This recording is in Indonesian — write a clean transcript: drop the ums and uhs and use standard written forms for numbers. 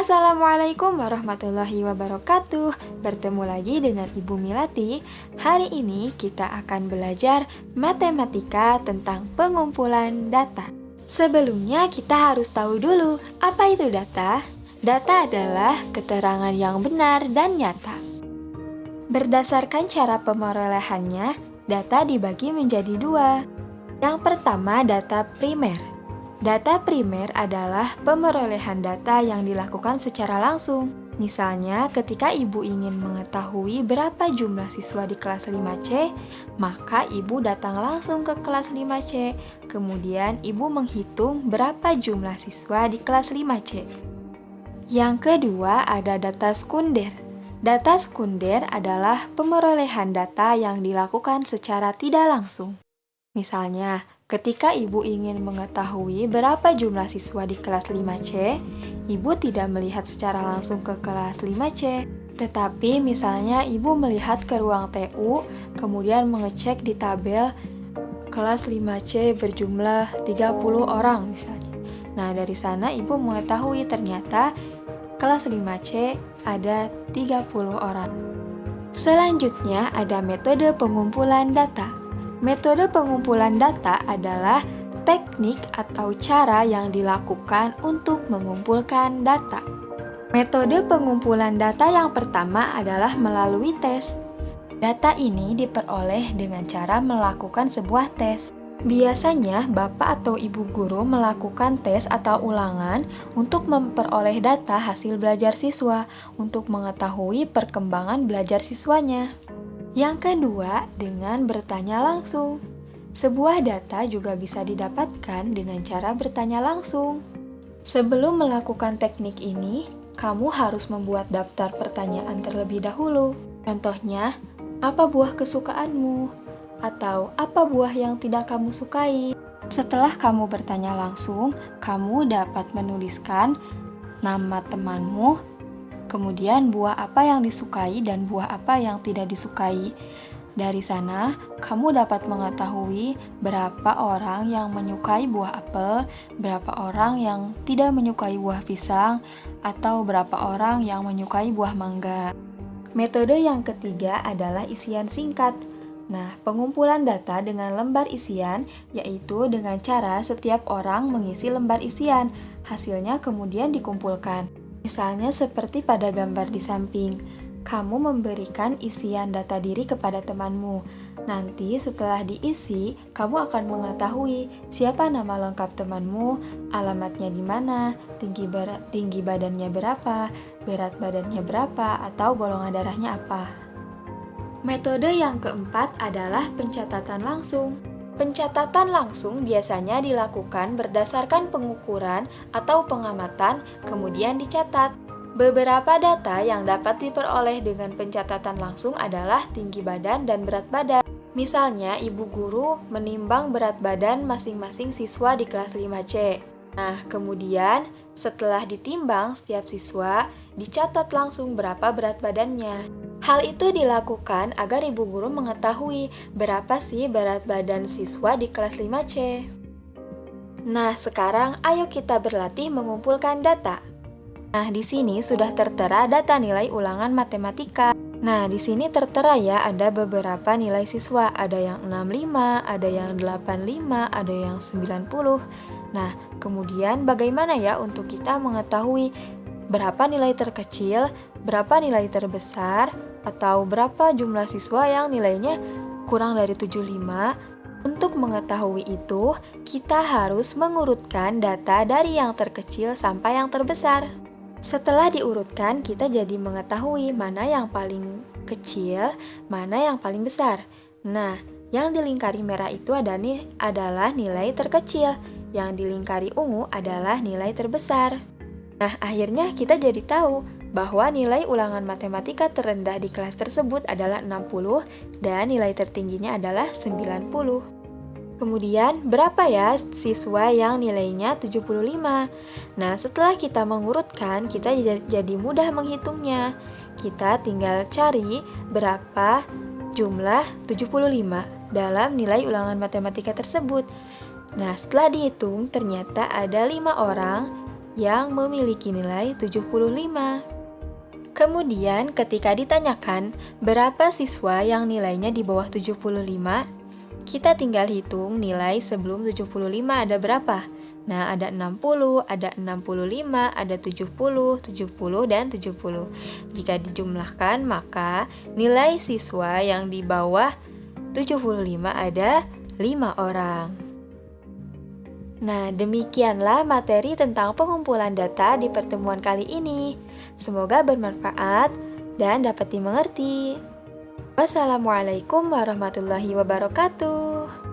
Assalamualaikum warahmatullahi wabarakatuh. Bertemu lagi dengan Ibu Milati. Hari ini kita akan belajar matematika tentang pengumpulan data. Sebelumnya kita harus tahu dulu apa itu data. Data adalah keterangan yang benar dan nyata. Berdasarkan cara pemerolehannya, data dibagi menjadi dua. Yang pertama, data primer. Data primer adalah pemerolehan data yang dilakukan secara langsung. Misalnya, ketika Ibu ingin mengetahui berapa jumlah siswa di kelas 5C, maka Ibu datang langsung ke kelas 5C. Kemudian, Ibu menghitung berapa jumlah siswa di kelas 5C. Yang kedua, ada data sekunder. Data sekunder adalah pemerolehan data yang dilakukan secara tidak langsung. Misalnya, ketika Ibu ingin mengetahui berapa jumlah siswa di kelas 5C, Ibu tidak melihat secara langsung ke kelas 5C. Tetapi misalnya Ibu melihat ke ruang TU, kemudian mengecek di tabel kelas 5C berjumlah 30 orang misalnya. Nah, dari sana Ibu mengetahui ternyata kelas 5C ada 30 orang. Selanjutnya ada metode pengumpulan data. Metode pengumpulan data adalah teknik atau cara yang dilakukan untuk mengumpulkan data. Metode pengumpulan data yang pertama adalah melalui tes. Data ini diperoleh dengan cara melakukan sebuah tes. Biasanya, Bapak atau Ibu guru melakukan tes atau ulangan untuk memperoleh data hasil belajar siswa untuk mengetahui perkembangan belajar siswanya. Yang kedua, dengan bertanya langsung. Sebuah data juga bisa didapatkan dengan cara bertanya langsung. Sebelum melakukan teknik ini, kamu harus membuat daftar pertanyaan terlebih dahulu. Contohnya, apa buah kesukaanmu? Atau apa buah yang tidak kamu sukai? Setelah kamu bertanya langsung, kamu dapat menuliskan nama temanmu, kemudian buah apa yang disukai dan buah apa yang tidak disukai. Dari sana, kamu dapat mengetahui berapa orang yang menyukai buah apel, berapa orang yang tidak menyukai buah pisang, atau berapa orang yang menyukai buah mangga. Metode yang ketiga adalah isian singkat. Nah, pengumpulan data dengan lembar isian, yaitu dengan cara setiap orang mengisi lembar isian, hasilnya kemudian dikumpulkan. Misalnya seperti pada gambar di samping, kamu memberikan isian data diri kepada temanmu. Nanti setelah diisi, kamu akan mengetahui siapa nama lengkap temanmu, alamatnya di mana, tinggi badannya berapa, berat badannya berapa, atau golongan darahnya apa. Metode yang keempat adalah pencatatan langsung. Pencatatan langsung biasanya dilakukan berdasarkan pengukuran atau pengamatan, kemudian dicatat. Beberapa data yang dapat diperoleh dengan pencatatan langsung adalah tinggi badan dan berat badan. Misalnya, Ibu guru menimbang berat badan masing-masing siswa di kelas 5C. Nah, kemudian setelah ditimbang setiap siswa, dicatat langsung berapa berat badannya. Hal itu dilakukan agar Ibu guru mengetahui berapa sih berat badan siswa di kelas 5C. Nah, sekarang ayo kita berlatih mengumpulkan data. Nah, di sini sudah tertera data nilai ulangan matematika. Nah, di sini tertera ya ada beberapa nilai siswa, ada yang 65, ada yang 85, ada yang 90. Nah, kemudian bagaimana ya untuk kita mengetahui berapa nilai terkecil, berapa nilai terbesar, atau berapa jumlah siswa yang nilainya kurang dari 75. Untuk mengetahui itu, kita harus mengurutkan data dari yang terkecil sampai yang terbesar. Setelah diurutkan, kita jadi mengetahui mana yang paling kecil, mana yang paling besar. Nah, yang dilingkari merah itu adalah nilai terkecil, yang dilingkari ungu adalah nilai terbesar. Nah, akhirnya kita jadi tahu bahwa nilai ulangan matematika terendah di kelas tersebut adalah 60 dan nilai tertingginya adalah 90. Kemudian, berapa ya siswa yang nilainya 75? Nah, setelah kita mengurutkan, kita jadi mudah menghitungnya. Kita tinggal cari berapa jumlah 75 dalam nilai ulangan matematika tersebut. Nah, setelah dihitung, ternyata ada 5 orang yang memiliki nilai 75. Kemudian ketika ditanyakan berapa siswa yang nilainya di bawah 75, kita tinggal hitung nilai sebelum 75 ada berapa. Nah, ada 60, ada 65, ada 70, 70, dan 70. Jika dijumlahkan, maka nilai siswa yang di bawah 75 ada 5 orang. Nah, demikianlah materi tentang pengumpulan data di pertemuan kali ini. Semoga bermanfaat dan dapat dimengerti. Wassalamualaikum warahmatullahi wabarakatuh.